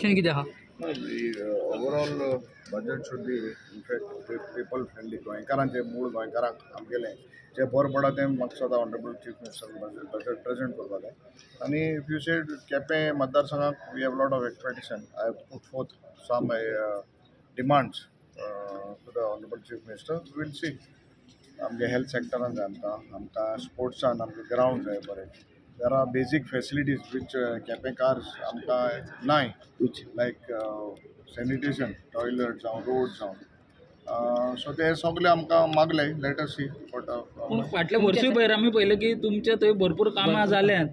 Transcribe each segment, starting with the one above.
कितें आहा? The overall budget should be in fact people friendly. गोंयकारांचे मूळ गोंयकारांक आमगेले जे बरें पडटा तें म्हाका सदां honourable chief minister budget present करपा जाय. आनी इफ यू सेड केपें मतदारसंघाक we have lot of expectation. I have put forth some demands to the honourable chief minister. We'll see. आमगे हेल्थ सेक्टरान जाय आमकां स्पोर्ट्सान आमकां ग्रावंड जाय बरें. There are basic facilities which केपेंकार्स आमकां नाय, which like sanitation, toilets जावं roads जावं. सो ते सगळे आमकां मागले. Let us C. पूण फाटल्या वर्सूय भायर आमी पळयलें की तुमचे थंय भरपूर कामां जाल्यांत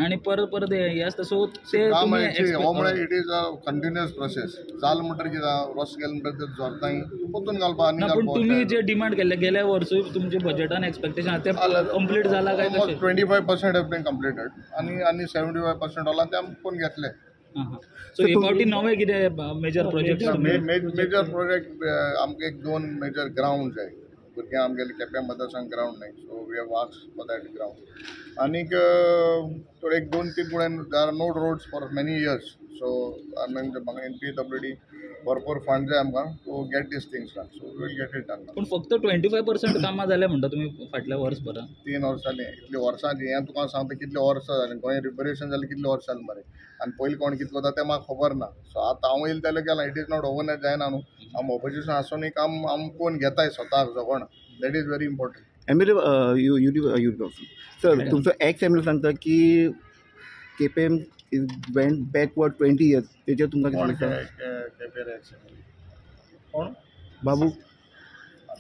आनी परत परत हे आसता. सो ते काम हो म्हळ्यार it is a continuous process. जाल म्हणटर कितें वर्स गेले म्हणटर जोरताय पोतून घालपा आनी पूण तुमी जे डिमांड केल्ले गेल्या वर्सूय तुमचे बजेटान एक्सपेक्टेशन ते कंप्लीट जाला काय? 25% हॅव बीन कंप्लीटेड आनी 75% ऑलां ते आमी कोण घेतले. सो हे फावटी नवे कितें मेजर प्रोजेक्ट? मेजर प्रोजेक्ट आमकां एक 2 मेजर ग्राउंड जाय. भुरग्यांक आमगेले केपें मतदारसंघ ग्राउंड नाय. So we have asked for that ground. आनीक थोडे 2-3 कडेन there are no roads for many years. So म्हाका NPWD भरपूर फंड जाय आमकां to get these things done. So we will get it done. पूण फक्त 25% कामां जाल्या म्हणटा तुमी फाटल्या वर्सभरान. 3 वर्सांनी इतली वर्सांची हें तुका सांगता कितले वर्सां जालीं. गोंय रिपरेशन जालें कितले वर्सां जालीं मरे. आनी पयलीं कोण कितें करता तें म्हाका खबर ना. सो आतां हांव येयलें जाल्यार गेलां. इट इज नॉट ओवरनायट जायना न्हू. आमी ऑपोजिशन आसूनय काम आमी कोण घेताय स्वताक जगोन. That is very important. Sir तुमचो एक्स एम एल सांगता की Quepem is went backward 20 years. तेजेर तुमकां कितें दिसता? कोण बाबू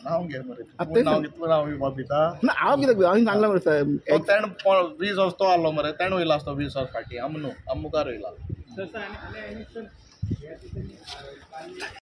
नांव घे मरे. नांव घेतलं हांव भिता. ना हांव कित्याक हांवें सांगलां मरे सर. तेणें 20 वर्स तो आहलो मरे. तेणें वयलो आसतो 20 वर्स फाटीं. आमी न्हू. आमी मुखार वयला.